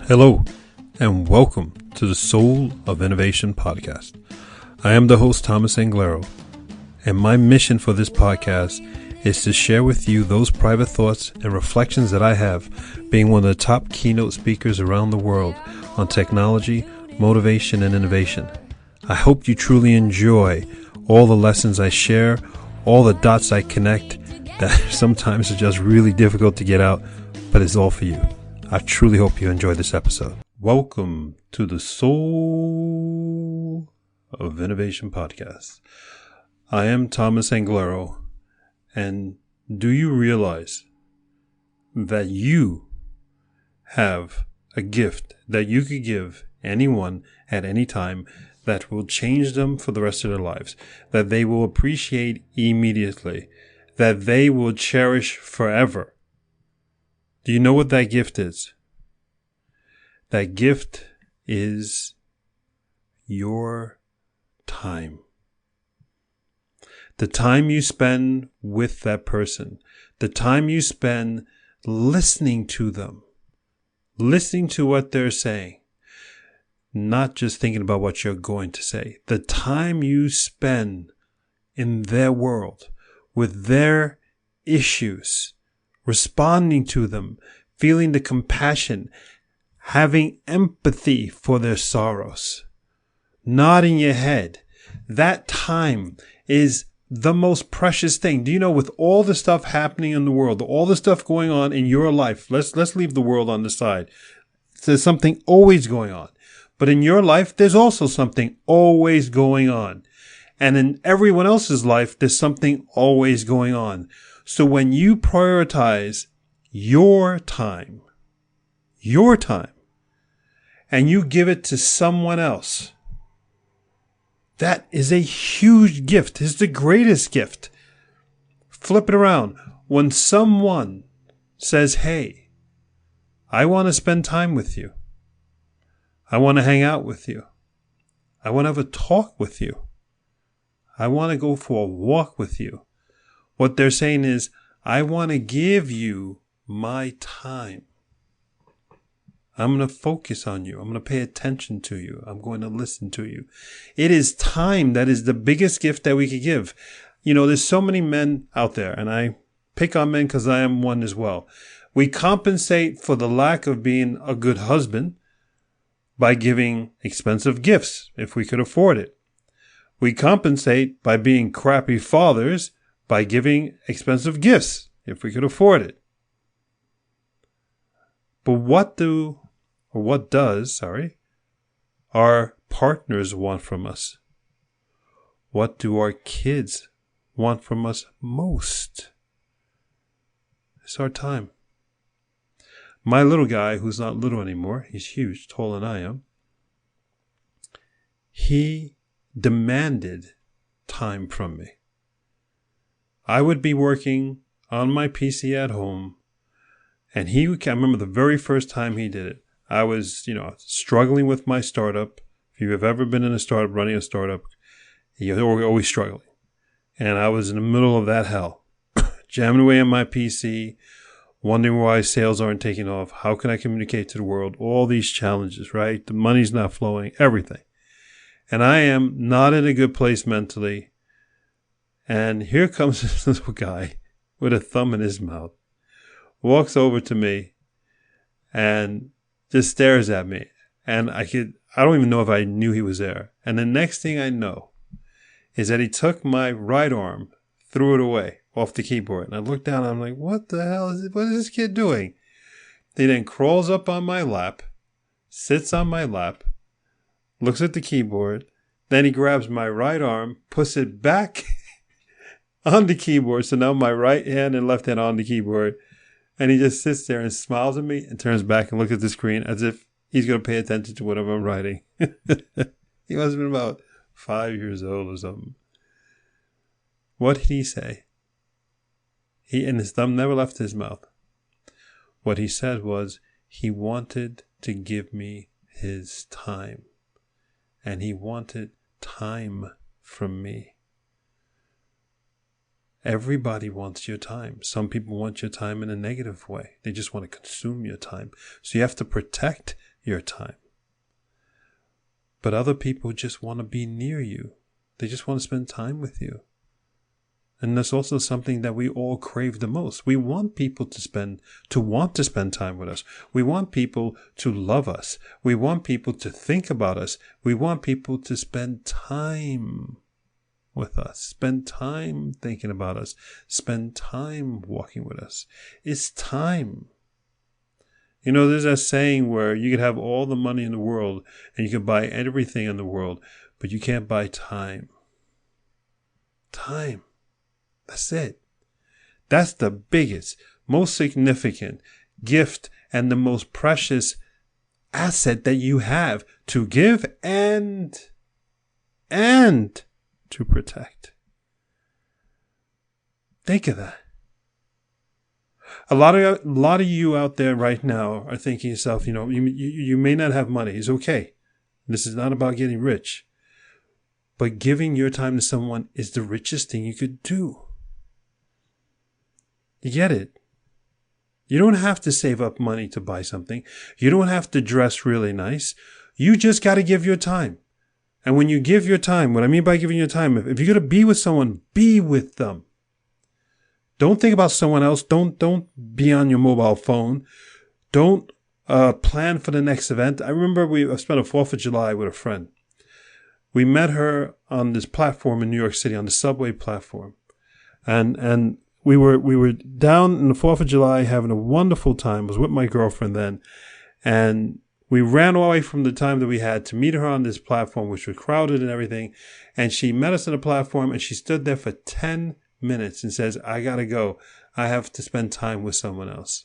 Hello, and welcome to the Soul of Innovation podcast. I am the host, Thomas Anglero, and my mission for this podcast is to share with you those private thoughts and reflections that I have, being one of the top keynote speakers around the world on technology, motivation, and innovation. I hope you truly enjoy all the lessons I share, all the dots I connect that sometimes are just really difficult to get out, but it's all for you. I truly hope you enjoy this episode. Welcome to the Soul of Innovation podcast. I am Thomas Anglero, and do you realize that you have a gift that you could give anyone at any time that will change them for the rest of their lives, that they will appreciate immediately, that they will cherish forever? Do you know what that gift is? That gift is your time. The time you spend with that person. The time you spend listening to them. Listening to what they're saying. Not just thinking about what you're going to say. The time you spend in their world, with their issues, responding to them, feeling the compassion, having empathy for their sorrows, nodding your head. That time is the most precious thing. Do you know, with all the stuff happening in the world, all the stuff going on in your life, let's leave the world on the side. There's something always going on. But in your life, there's also something always going on. And in everyone else's life, there's something always going on. So when you prioritize your time, and you give it to someone else, that is a huge gift. It's the greatest gift. Flip it around. When someone says, hey, I want to spend time with you. I want to hang out with you. I want to have a talk with you. I want to go for a walk with you. What they're saying is, I want to give you my time. I'm going to focus on you. I'm going to pay attention to you. I'm going to listen to you. It is time that is the biggest gift that we could give. You know, there's so many men out there, and I pick on men because I am one as well. We compensate for the lack of being a good husband by giving expensive gifts, if we could afford it. We compensate by being crappy fathers by giving expensive gifts, if we could afford it. But what does our partners want from us? What do our kids want from us most? It's our time. My little guy, who's not little anymore, he's huge, taller than I am, he demanded time from me. I would be working on my PC at home, and I remember the very first time he did it. I was, struggling with my startup. If you have ever been in a startup, running a startup, you're always struggling. And I was in the middle of that hell, jamming away on my PC, wondering why sales aren't taking off. How can I communicate to the world? All these challenges, right? The money's not flowing, everything. And I am not in a good place mentally. And here comes this little guy with a thumb in his mouth, walks over to me and just stares at me. And I don't even know if I knew he was there. And the next thing I know is that he took my right arm, threw it away off the keyboard. And I looked down and I'm like, what the hell what is this kid doing? He then crawls up on my lap, sits on my lap, looks at the keyboard. Then he grabs my right arm, puts it back on the keyboard. So now my right hand and left hand on the keyboard. And he just sits there and smiles at me and turns back and looks at the screen as if he's going to pay attention to whatever I'm writing. He must have been about 5 years old or something. What did he say? And his thumb never left his mouth. What he said was he wanted to give me his time. And he wanted time from me. Everybody wants your time. Some people want your time in a negative way. They just want to consume your time. So you have to protect your time. But other people just want to be near you. They just want to spend time with you. And that's also something that we all crave the most. We want people to want to spend time with us. We want people to love us. We want people to think about us. We want people to spend time with us, spend time thinking about us, spend time walking with us. It's time. You know, there's that saying where you could have all the money in the world and you can buy everything in the world, but you can't buy time. Time. That's it. That's the biggest, most significant gift and the most precious asset that you have to give and to protect. Think of that. A lot of you out there right now are thinking to yourself, you may not have money. It's okay. This is not about getting rich. But giving your time to someone is the richest thing you could do. You get it? You don't have to save up money to buy something. You don't have to dress really nice. You just got to give your time. And when you give your time, what I mean by giving your time, if you're going to be with someone, be with them. Don't think about someone else. Don't be on your mobile phone. Don't plan for the next event. I remember I spent a 4th of July with a friend. We met her on this platform in New York City, on the subway platform. And we were down in the 4th of July having a wonderful time. I was with my girlfriend then. And we ran away from the time that we had to meet her on this platform, which was crowded and everything. And she met us on the platform and she stood there for 10 minutes and says, I got to go. I have to spend time with someone else.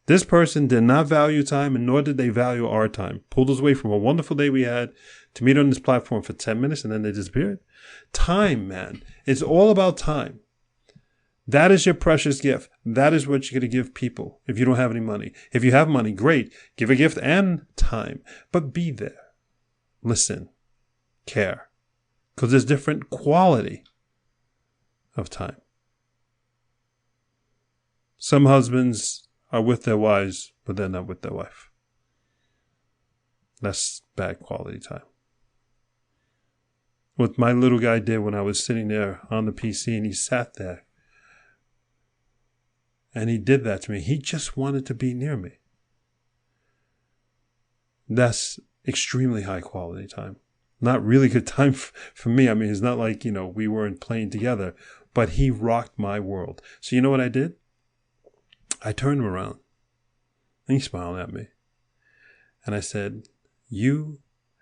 This person did not value time, and nor did they value our time. Pulled us away from a wonderful day we had to meet on this platform for 10 minutes, and then they disappeared. Time, man. It's all about time. That is your precious gift. That is what you're going to give people if you don't have any money. If you have money, great. Give a gift and time. But be there. Listen. Care. Because there's different quality of time. Some husbands are with their wives, but they're not with their wife. That's bad quality time. What my little guy did when I was sitting there on the PC and he sat there and he did that to me. He just wanted to be near me. That's extremely high quality time. Not really good time for me. I mean, it's not like, we weren't playing together, but he rocked my world. So you know what I did? I turned him around and he smiled at me. And I said, you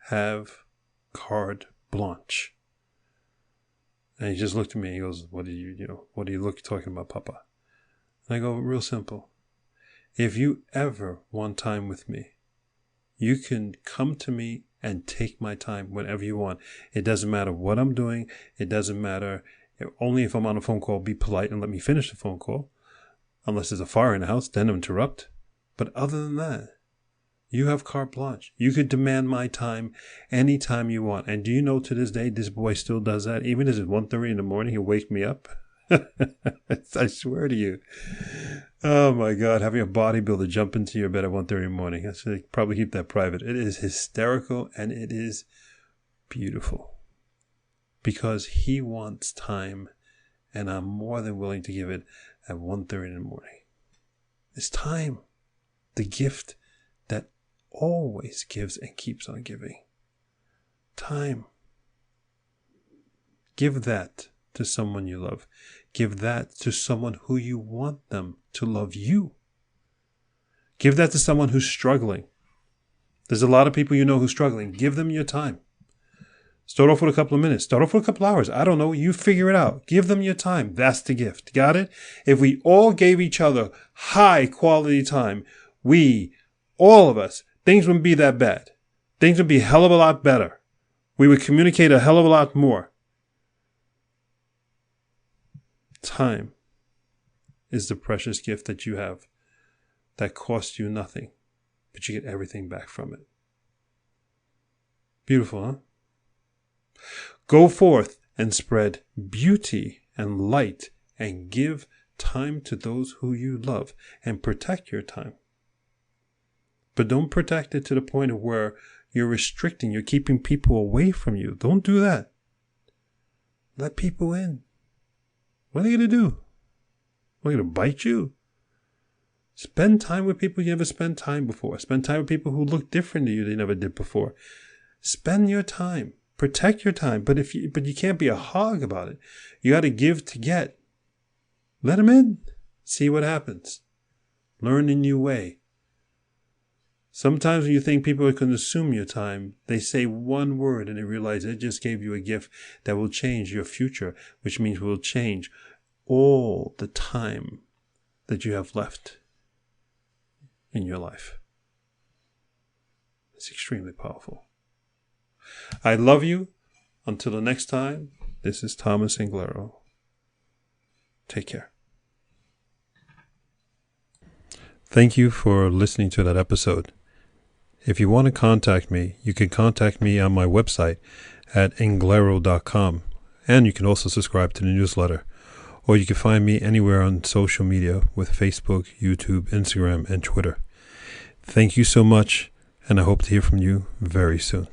have carte blanche. And he just looked at me. He goes, what are you talking about, Papa? And I go, real simple. If you ever want time with me, you can come to me and take my time whenever you want. It doesn't matter what I'm doing. It doesn't matter. Only if I'm on a phone call, be polite and let me finish the phone call. Unless there's a fire in the house, then interrupt. But other than that, you have carte blanche. You could demand my time anytime you want. And do you know to this day, this boy still does that? Even if it's 1:30 in the morning, he'll wake me up. I swear to you. Oh my God, having a bodybuilder jump into your bed at 1:30 in the morning. I should probably keep that private. It is hysterical and it is beautiful. Because he wants time and I'm more than willing to give it at 1:30 in the morning. It's time. The gift that always gives and keeps on giving. Time. Give that to someone you love. Give that to someone who you want them to love you. Give that to someone who's struggling. There's a lot of people who's struggling. Give them your time. Start off with a couple of minutes. Start off with a couple of hours. I don't know. You figure it out. Give them your time. That's the gift. Got it? If we all gave each other high quality time, all of us, things wouldn't be that bad. Things would be a hell of a lot better. We would communicate a hell of a lot more. Time is the precious gift that you have that costs you nothing, but you get everything back from it. Beautiful, huh? Go forth and spread beauty and light and give time to those who you love and protect your time. But don't protect it to the point of where you're restricting, you're keeping people away from you. Don't do that. Let people in. What are they going to do? Are they going to bite you? Spend time with people you never spent time before. Spend time with people who look different to you than you never did before. Spend your time. Protect your time. But you can't be a hog about it. You got to give to get. Let them in. See what happens. Learn a new way. Sometimes when you think people are going to consume your time, they say one word and they realize it just gave you a gift that will change your future, which means will change all the time that you have left in your life. It's extremely powerful. I love you. Until the next time, this is Thomas Inglero. Take care. Thank you for listening to that episode. If you want to contact me, you can contact me on my website at inglero.com, and you can also subscribe to the newsletter, or you can find me anywhere on social media with Facebook, YouTube, Instagram, and Twitter. Thank you so much, and I hope to hear from you very soon.